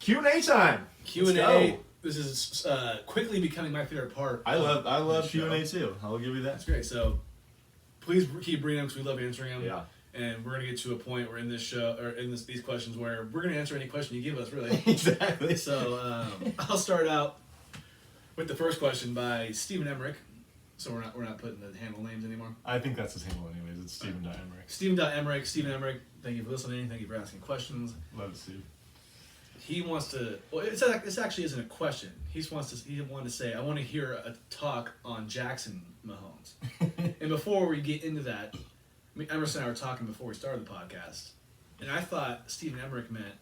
Q&A time. Q&A. This is quickly becoming my favorite part. I love Q&A too. I'll give you that. That's great. So please keep bringing them because we love answering them. Yeah. And we're gonna get to a point where in this show or in these questions where we're gonna answer any question you give us, really. Exactly. So I'll start out with the first question by Stephen Emmerich. So we're not putting the handle names anymore. I think that's his handle anyways. It's Stephen.Emmerich. Stephen Emmerich. Thank you for listening. Thank you for asking questions. Love it, Steve. He wants to. Well, this actually isn't a question. He wanted to say, I want to hear a talk on Jackson Mahomes. And before we get into that, Emerson and I were talking before we started the podcast, and I thought Stephen Emmerich meant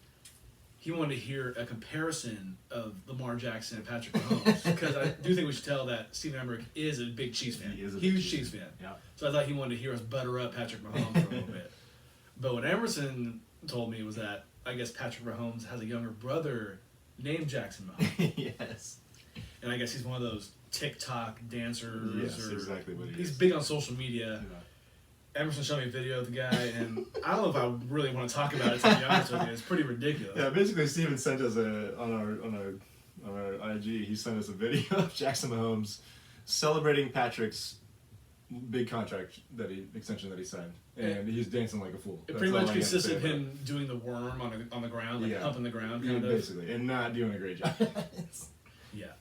he wanted to hear a comparison of Lamar Jackson and Patrick Mahomes, because I do think we should tell that Stephen Emmerich is a big Chiefs fan. He is a huge Chiefs fan. Yeah. So I thought he wanted to hear us butter up Patrick Mahomes for a little bit. But what Emerson told me was that I guess Patrick Mahomes has a younger brother named Jackson Mahomes. Yes. And I guess he's one of those TikTok dancers. Yes, or exactly what he he's is. big on social media. Yeah. Emerson showed me a video of the guy, and I don't know if I really want to talk about it, to be honest with you. It's pretty ridiculous. Yeah, basically Steven sent us on our IG, he sent us a video of Jackson Mahomes celebrating Patrick's big contract extension that he signed. And he's dancing like a fool. It That's pretty all much I have to say consisted of about him doing the worm on the ground, like Yeah. up in the ground, it. kind of. Basically, and not doing a great job. Yeah.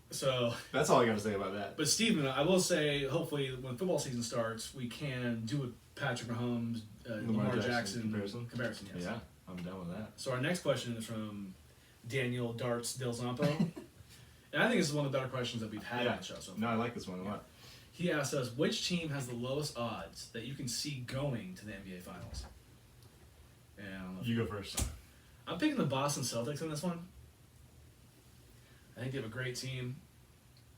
So, That's all I got to say about that. but Steven, I will say, hopefully, when football season starts, we can do a Patrick Mahomes, Lamar Jackson comparison. Yes. Yeah, I'm down with that. So our next question is from Daniel Darts Del Zampo. And I think this is one of the better questions that we've had on the show so far. No, I like this one a lot. He asked us, which team has the lowest odds that you can see going to the NBA Finals? And I don't know if You go first. I'm picking the Boston Celtics in this one. I think they have a great team.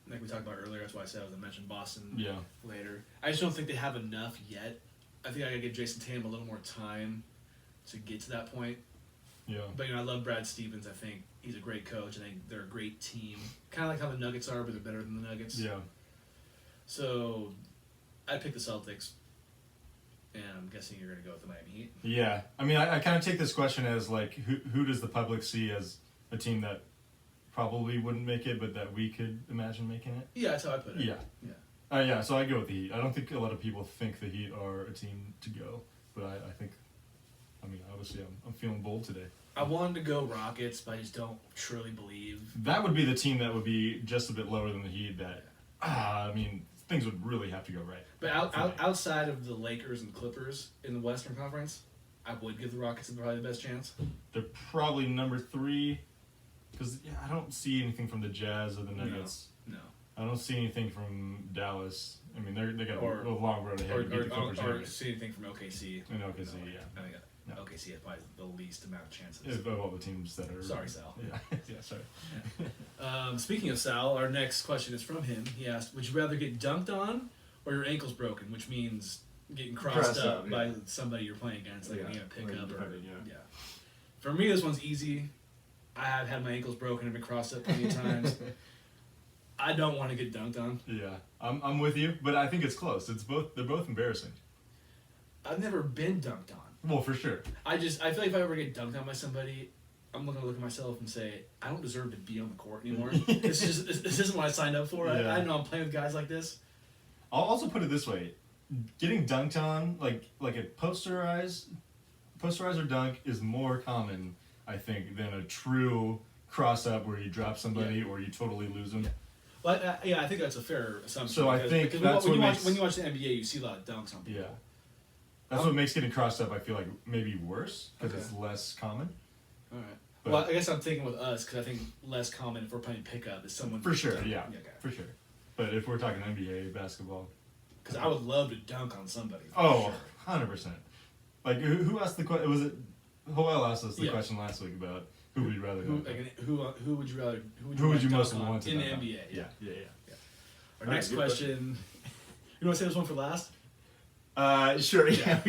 Like we talked about earlier, that's why I said I was going to mention Boston later. I just don't think they have enough yet. I think I got to give Jason Tatum a little more time to get to that point. Yeah. But, I love Brad Stevens. I think he's a great coach. I think they're a great team. Kind of like how the Nuggets are, but they're better than the Nuggets. Yeah. So, I'd pick the Celtics. And I'm guessing you're going to go with the Miami Heat. Yeah. I mean, I kind of take this question as, like, who does the public see as a team that probably wouldn't make it, but that we could imagine making it? Yeah, that's how I put it. Yeah. Yeah. Yeah, so I go with the Heat. I don't think a lot of people think the Heat are a team to go, but I think, I mean, obviously I'm feeling bold today. I wanted to go Rockets, but I just don't truly believe. That would be the team that would be just a bit lower than the Heat that, I mean, things would really have to go right. But outside of the Lakers and Clippers in the Western Conference, I would give the Rockets probably the best chance. They're probably number 3, because I don't see anything from the Jazz or the Nuggets. No. I don't see anything from Dallas. I mean, they got a long road ahead Or, to beat the Clippers. or see anything from OKC. And OKC, No, yeah. I think No. OKC has probably the least amount of chances. Of all the teams that are... Sorry, Sal. Yeah, yeah, sorry. Speaking of Sal, our next question is from him. He asked, would you rather get dunked on or your ankles broken, which means getting crossed up by somebody you're playing against, like a pickup. Yeah. For me, this one's easy. I have had my ankles broken and been crossed up plenty of times. I don't want to get dunked on. Yeah, I'm with you, but I think it's close. They're both embarrassing. I've never been dunked on. Well, for sure. I feel like if I ever get dunked on by somebody, I'm going to look at myself and say, I don't deserve to be on the court anymore. This isn't what I signed up for. Yeah. I know I'm playing with guys like this. I'll also put it this way: getting dunked on, like a posterizer dunk, is more common, I think, than a true cross up where you drop somebody or you totally lose them. Well, I think that's a fair assumption. So I think that's when what you watch the NBA, you see a lot of dunks on people. Yeah. That's what makes getting crossed up, I feel like, maybe worse, because it's less common. All right. But well, I guess I'm thinking with us, because I think less common if we're playing pickup is someone... For sure, dunk. yeah. Okay. For sure. But if we're talking NBA basketball... Because I would love to dunk on somebody. Oh, sure. 100%. Like, who asked the question? Was it... Joel asked us the question last week about who would you rather dunk on. Who would you rather... Who would you most want to in the dunk on? NBA? Yeah. Our next question... You want to say this one for last? Sure, yeah.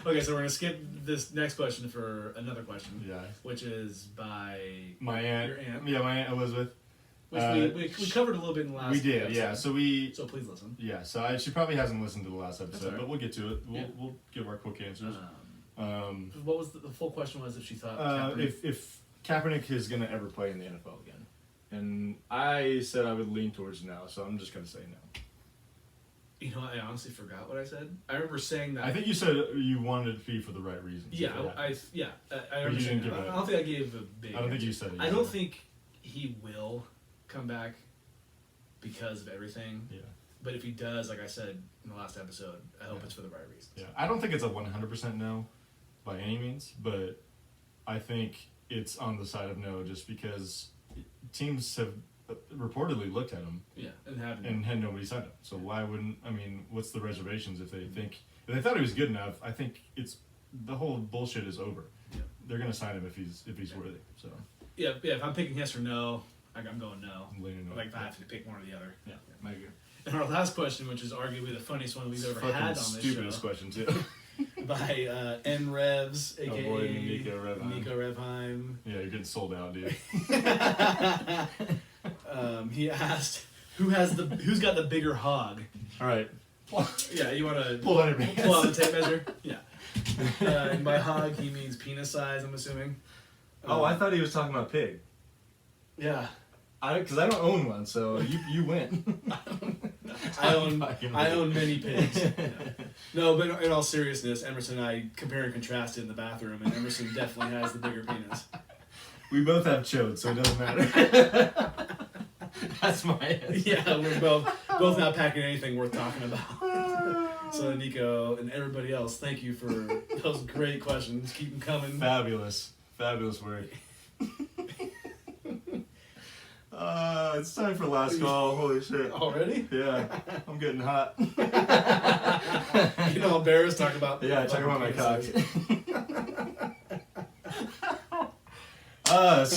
Okay, so we're going to skip this next question for another question. Yeah. Which is by... My aunt. Your aunt. Yeah, my aunt Elizabeth. Which we covered a little bit in the last We did, episode. yeah. So please listen. Yeah, so she probably hasn't listened to the last episode, right. but we'll get to it. We'll give our quick answers. What was the full question was if she thought... If Kaepernick is going to ever play in the NFL again. And I said I would lean towards no, so I'm just going to say no. You know, I honestly forgot what I said. I remember saying that. I think you said you wanted it to be for the right reasons. Yeah, I remember you saying didn't that. give I don't think I gave a big. I don't think you said it. I don't think he will come back because of everything. Yeah. But if he does, like I said in the last episode, I hope it's for the right reasons. Yeah. I don't think it's a 100% no by any means, but I think it's on the side of no just because teams have reportedly looked at him Yeah, and having and had nobody signed him. So why wouldn't, I mean, what's the reservations if they think, if they thought he was good enough, I think it's, the whole bullshit is over. Yeah. They're going to sign him if he's worthy. So yeah. If I'm picking yes or no, I'm going no. I'm leaning no. Like if I have to pick one or the other. Yeah. I agree. And our last question, which is arguably the funniest one we've ever had on this stupidest show, question, too. by N Revs, aka boy, Nico Revheim. Nico Revheim. Yeah, you're getting sold out, dude. He asked, "Who's got the bigger hog?" All right. Yeah, you want to Pull out your pants. pull out the tape measure? Yeah. And by hog, he means penis size. I'm assuming. Oh, I thought he was talking about pig. Yeah. Because I don't own one, so you win. I own Fucking many pigs. Yeah. No, but in all seriousness, Emerson and I compare and contrasted in the bathroom, and Emerson definitely has the bigger penis. We both have chode, so it doesn't matter. That's my answer. Yeah, we're both not packing anything worth talking about. So Nico and everybody else, thank you for those great questions. Keep them coming. Fabulous work. It's time for last call. Holy shit. Already? Yeah, I'm getting hot. You know, embarrassed talk about Yeah, talk about my cock. penises.